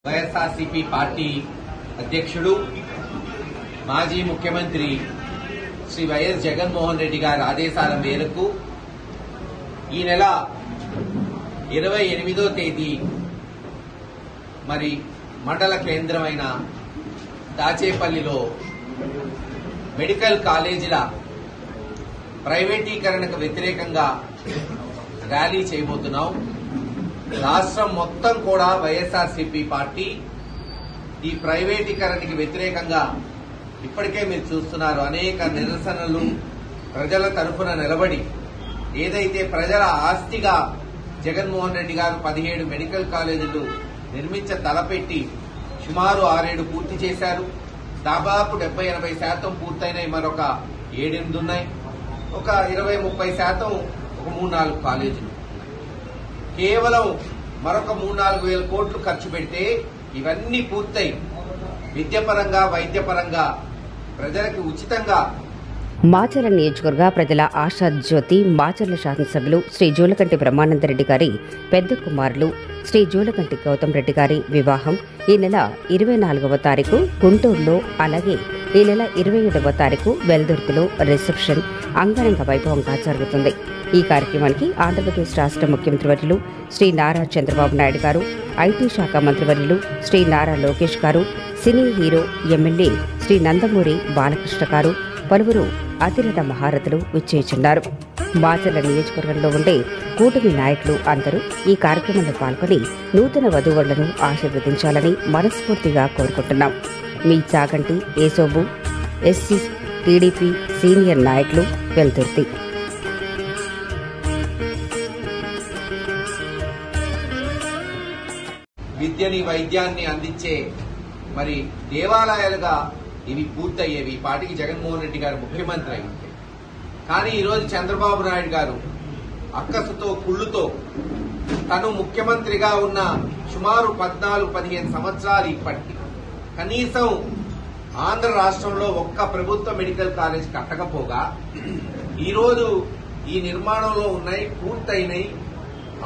YSRCP party అధ్యక్షుడు మాజీ ముఖ్యమంత్రి శ్రీ వైఎస్ జగన్మోహన్ రెడ్డి గారి ఆదేశాల మేరకు ఈ నెల 28వ తేదీ మరి మండల కేంద్రమైన దాచేపల్లిలో మెడికల్ కాలేజీల ప్రైవేటీకరణకు వ్యతిరేకంగా ర్యాలీ చేయబోతున్నాం. రాష్ట్రం మొత్తం కూడా వైఎస్ఆర్సీపీ పార్టీ ఈ ప్రైవేటీకరణకి వ్యతిరేకంగా ఇప్పటికే మీరు చూస్తున్నారు అనేక నిరసనలు ప్రజల తరఫున నిలబడి ఏదైతే ప్రజల ఆస్తిగా జగన్మోహన్ రెడ్డి గారు 17 మెడికల్ కాలేజీలు తలపెట్టి సుమారు 6-7 పూర్తి చేశారు. దాదాపు 70-80% పూర్తయినాయి. మరొక 7-8 ఉన్నాయి. ఒక 20-30% ఒక 3-4 కాలేజీలు. కేవలం మరొక 3-4 వేల కోట్లు ఖర్చు పెడితే ఇవన్నీ పూర్తయి విద్యపరంగా వైద్యపరంగా ప్రజలకు ఉచితంగా. మాచర్ల నియోజకవర్గ ప్రజల ఆశా జ్యోతి మాచర్ల శాసనసభ్యులు శ్రీ జూలకంటి బ్రహ్మానందరెడ్డి గారి పెద్ద కుమారులు శ్రీ జూలకంటి గౌతమ్ రెడ్డి గారి వివాహం ఈ నెల 24వ తారీఖు గుంటూరులో, అలాగే ఈ నెల 27వ తారీఖు వెల్దుర్తిలో రిసెప్షన్ అంగరంగ వైభవంగా జరుగుతుంది. ఈ కార్యక్రమానికి ఆంధ్రప్రదేశ్ రాష్ట్ర ముఖ్యమంత్రి వర్యులు శ్రీ నారా చంద్రబాబు నాయుడు గారు, ఐటీ శాఖ మంత్రివర్యులు శ్రీ నారా లోకేష్ గారు, cine hero MLA Shri Nandamuri Balakrishna గారు, పలువురు అతిరథ మహారథులు విచ్చేస్తున్నారు. మాచర్ల నియోజకవర్గంలో ఉండే కూటమి నాయకులు అందరూ ఈ కార్యక్రమంలో పాల్గొని నూతన వధూవరులను ఆశీర్వదించాలని మనస్ఫూర్తిగా కోరుకుంటున్నాం. మీ Chaganti Yesobu, SC TDP senior నాయకులు, వెల్దుర్తి. విద్యని వైద్యాన్ని అందించే మరి దేవాలయాలుగా ఇవి పూర్తయ్యేవి ఈ పాటికి జగన్మోహన్ రెడ్డి గారు ముఖ్యమంత్రి అయి ఉంటే. కానీ ఈరోజు చంద్రబాబు నాయుడు గారు అక్కసుతో కుళ్ళుతో తను ముఖ్యమంత్రిగా ఉన్న సుమారు 14-15 సంవత్సరాలు ఇప్పటికి కనీసం ఆంధ్ర రాష్ట్రంలో ఒక్క ప్రభుత్వ మెడికల్ కాలేజ్ కట్టకపోగా ఈరోజు ఈ నిర్మాణంలో ఉన్నాయి, పూర్తయినాయి,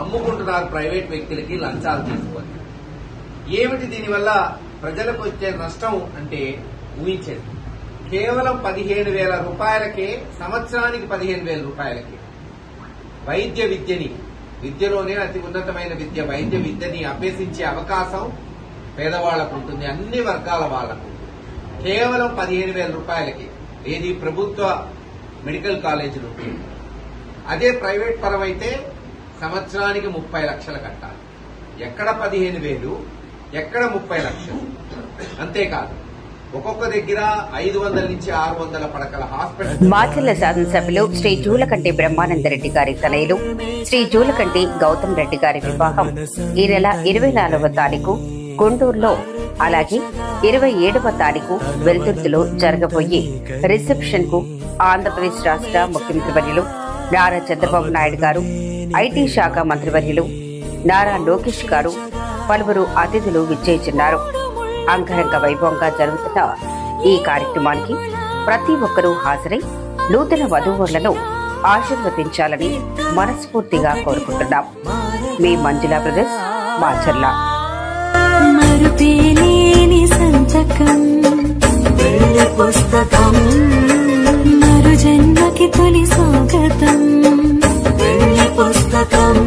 అమ్ముకుంటున్నారు ప్రైవేట్ వ్యక్తులకి లంచాలు తీసుకొని. ఏమిటి దీనివల్ల ప్రజలకు వచ్చే నష్టం అంటే ఊహించండి. కేవలం 15,000 రూపాయలకే, సంవత్సరానికి 15,000 రూపాయలకే విద్యలోనే అతి ఉన్నతమైన విద్య వైద్య విద్యని అభ్యసించే అవకాశం పేదవాళ్లకు ఉంటుంది, అన్ని వర్గాల వాళ్లకు. కేవలం 15,000 రూపాయలకి ఏది ప్రభుత్వ మెడికల్ కాలేజీలు. అదే ప్రైవేట్ పరమైతే సంవత్సరానికి 30 లక్షలు కట్టాలి. ఎక్కడ 15,000, ఎక్కడ 30 లక్షలు. అంతేకాదు ఒక్కొక్క దగ్గర 500 నుంచి 600 పడకల హాస్పిటల్. మాచర్ల శాసనసభ్యులు శ్రీ జూలకంటి బ్రహ్మానందరెడ్డి గారి తనయులు శ్రీ జూలకంటి గౌతమ్ రెడ్డి గారి వివాహం ఈ నెల 24వ తారీఖు గుంటూరులో, అలాగే 27వ తారీఖు వెల్దుర్తిలో జరగబోయే రిసెప్షన్ కు ఆంధ్రప్రదేశ్ రాష్ట్ర ముఖ్యమంత్రి వర్యులు నారా చంద్రబాబు నాయుడు గారు, ఐటీ శాఖ మంత్రివర్యులు నారా లోకేష్ గారు, పలువురు అతిథులు విచ్చేస్తున్నారు. అంగరంగ వైభవంగా జరుగుతున్న ఈ కార్యక్రమానికి ప్రతి ఒక్కరూ హాజరై నూతన వధూవరులను ఆశీర్వదించాలని మనస్ఫూర్తిగా కోరుకుంటున్నాం. మీ మంజులా బ్రదర్స్, మాచర్ల. మరు జన్మకి తొలి స్వాగతం పుస్తకం.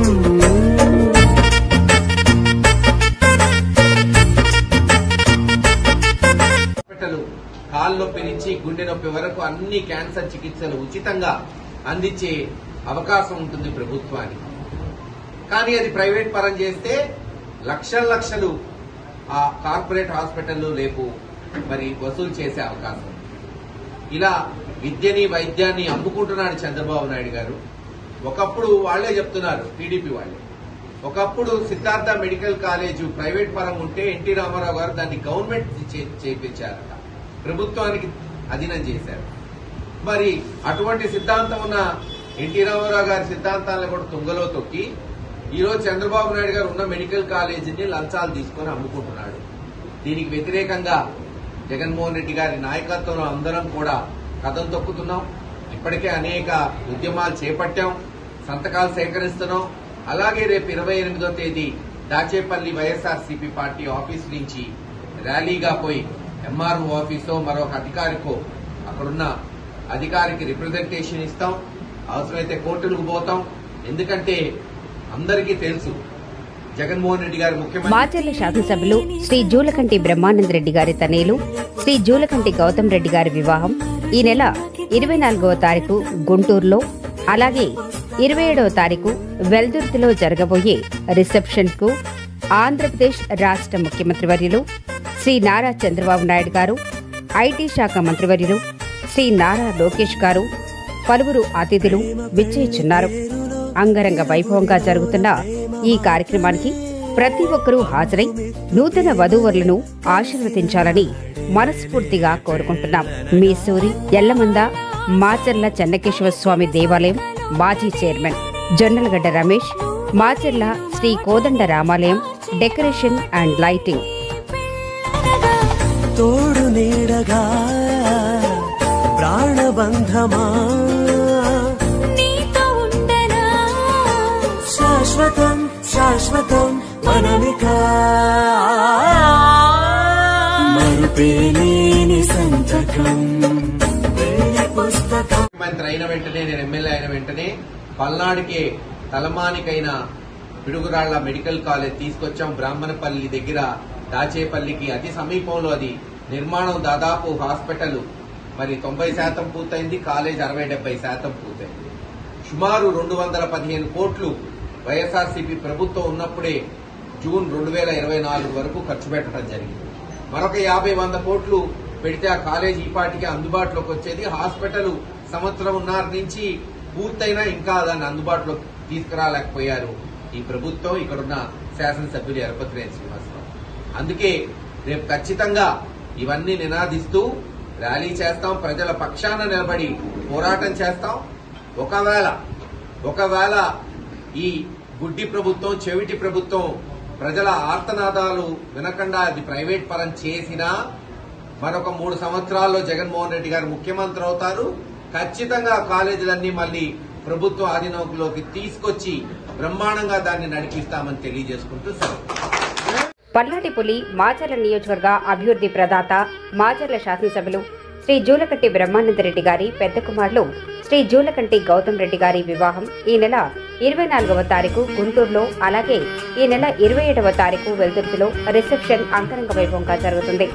కాలు నొప్పి నుంచి గుండె నొప్పి వరకు అన్ని క్యాన్సర్ చికిత్సలు ఉచితంగా అందించే అవకాశం ఉంటుంది ప్రభుత్వానికి. కానీ అది ప్రైవేట్ పరం చేస్తే లక్షలు ఆ కార్పొరేట్ హాస్పిటళ్లు రేపు మరి వసూలు చేసే అవకాశం. ఇలా విద్యని వైద్యాన్ని అమ్ముకుంటున్నాడు చంద్రబాబు నాయుడు గారు. ఒకప్పుడు వాళ్లే చెప్తున్నారు, టీడీపీ వాళ్లే, ఒకప్పుడు సిద్ధార్థ మెడికల్ కాలేజ్ ప్రైవేట్ పరం ఉంటే ఎన్టీ రామారావు గారు దాన్ని గవర్నమెంట్ చేయించారట, ప్రభుత్వానికి అధీనం చేశారు. మరి అటువంటి సిద్ధాంతం ఉన్న ఎన్టీ రామారావు గారి సిద్ధాంతాలను కూడా తుంగలో తొక్కి ఈరోజు చంద్రబాబు నాయుడు గారు ఉన్న మెడికల్ కాలేజీని లంచాలు తీసుకుని అమ్ముకుంటున్నాడు. దీనికి వ్యతిరేకంగా జగన్మోహన్ రెడ్డి గారి నాయకత్వంలో అందరం కూడా కథం తొక్కుతున్నాం. ఇప్పటికే అనేక ఉద్యమాలు చేపట్టాం, సంతకాలు సేకరిస్తున్నాం. అలాగే రేపు 28వ తేదీ దాచేపల్లి వైఎస్ఆర్సీపీ పార్టీ ఆఫీస్ నుంచి ర్యాలీగా పోయి ఎంఆర్ఓ ఆఫీసో మరొక అధికారికో అక్కడున్న అధికారికి రిప్రజెంటేషన్ ఇస్తాం. అవసరమైతే కోర్టులకు పోతాం. ఎందుకంటే అందరికీ తెలుసు జగన్మోహన్ రెడ్డి గారు ముఖ్యమంత్రి. మాచర్ల శాసనసభ్యులు శ్రీ జూలకంటి బ్రహ్మానందరెడ్డి గారి తనయులు శ్రీ జూలకంటి గౌతమ్ రెడ్డి గారి వివాహం ఈ నెల 24వ తారీఖు గుంటూరులో, అలాగే 27వ తారీఖు వెల్దుర్తిలో జరగబోయే రిసెప్షన్ కు ఆంధ్రప్రదేశ్ రాష్ట్ర ముఖ్యమంత్రి వర్యులు శ్రీ నారా చంద్రబాబు నాయుడు గారు, ఐటీ శాఖ మంత్రివర్యులు శ్రీ నారా లోకేష్ గారు, పలువురు అతిథులు విచ్చేయుచున్నారు. అంగరంగ వైభవంగా జరుగుతున్న ఈ కార్యక్రమానికి ప్రతి ఒక్కరూ హాజరై నూతన వధూవరులను ఆశీర్వదించాలని మనస్ఫూర్తిగా కోరుకుంటున్నాం. మీ సూరి ఎల్లమంద మాచర్ల చెన్నకేశవ స్వామి దేవాలయం మాజీ చైర్మన్ జొన్నలగడ్డ రమేష్, మాచర్ల శ్రీ కోదండ రామాలయం డెకరేషన్ అండ్ లైటింగ్. తోడు నీడగా ప్రాణబంధమా నీతో ఉండనా శాశ్వతం శాశ్వతం మనమికా మరుపేలేని సంతకం పుస్తకం. ముఖ్యమంత్రి అయిన వెంటనే, నేను ఎమ్మెల్యే అయిన వెంటనే పల్నాడుకే తలమానికైన పిడుగురాళ్ల మెడికల్ కాలేజ్ తీసుకొచ్చాం. బ్రాహ్మణపల్లి దగ్గర దాచేపల్లికి అతి సమీపంలో అది నిర్మాణం. దాదాపు హాస్పిటల్ మరి 90% పూర్తయింది, కాలేజ్ 60-70% పూర్తయింది. సుమారు 215 కోట్లు వైఎస్ఆర్సీపీ ప్రభుత్వం ఉన్నప్పుడే జూన్ 2024 వరకు ఖర్చు పెట్టడం జరిగింది. మరొక 50-100 కోట్లు పెడితే ఆ కాలేజ్ ఈ పాటికి అందుబాటులోకి వచ్చేది. హాస్పిటల్ సంవత్సరంన్నర నుంచి పూర్తయినా ఇంకా దాన్ని అందుబాటులోకి తీసుకురాలేకపోయారు ఈ ప్రభుత్వం, ఇక్కడున్న శాసనసభ్యులు ఎరపతినేని శ్రీనివాసరావు. అందుకే రేపు ఖచ్చితంగా ఇవన్నీ నినాదిస్తూ ర్యాలీ చేస్తాం, ప్రజల పక్షాన నిలబడి పోరాటం చేస్తాం. ఒకవేళ ఈ గుడ్డి ప్రభుత్వం, చెవిటి ప్రభుత్వం ప్రజల ఆర్తనాదాలు వినకుండా అది ప్రైవేట్ పరం చేసినా మరొక 3 సంవత్సరాల్లో జగన్మోహన్ రెడ్డి గారు ముఖ్యమంత్రి అవుతారు. ఖచ్చితంగా కాలేజీలన్నీ మళ్లీ ప్రభుత్వ ఆధీనంలోకి తీసుకొచ్చి బ్రహ్మాండంగా దాన్ని నడిపిస్తామని తెలియజేసుకుంటూ పల్నాటిపులి మాచర్ల నియోజకవర్గ అభివృద్ధి ప్రదాత మాచర్ల శాసనసభ్యులు శ్రీ జూలకంటి బ్రహ్మానందరెడ్డి గారి పెద్ద కుమారులు శ్రీ జూలకంటి గౌతమ్ రెడ్డి గారి వివాహం ఈ నెల 24వ తారీఖు గుంటూరులో, అలాగే ఈ నెల 27వ తారీఖు వెల్దుర్తిలో రిసెప్షన్ అంగరంగ వైభవంగా జరుగుతుంది.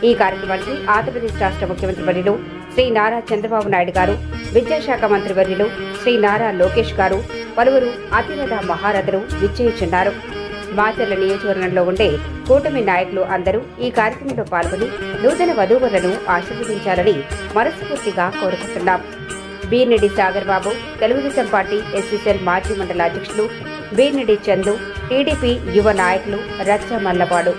ఈ కార్యక్రమానికి ఆంధ్రప్రదేశ్ రాష్ట్ర ముఖ్యమంత్రి వర్యులు శ్రీ నారా చంద్రబాబు నాయుడు గారు, విద్యాశాఖ మంత్రి వర్యులు శ్రీ నారా లోకేష్ గారు, పలువురు అతిరథ మహారథులు విచ్చేయుచున్నారు. మాచర్ల నియోజకవర్గంలో ఉండే కూటమి నాయకులు అందరూ ఈ కార్యక్రమంలో పాల్గొని నూతన వధూవరులను ఆశీర్వదించాలని మనస్ఫూర్తిగా కోరుకుంటున్నాం. బీర్నిడి సాగర్ బాబు, తెలుగుదేశం పార్టీ ఎస్సీసీఎల్ మాజీ మండల అధ్యక్షులు బీర్నిడి చందు, టీడీపీ యువ నాయకులు రచ్చ మల్లపాడు.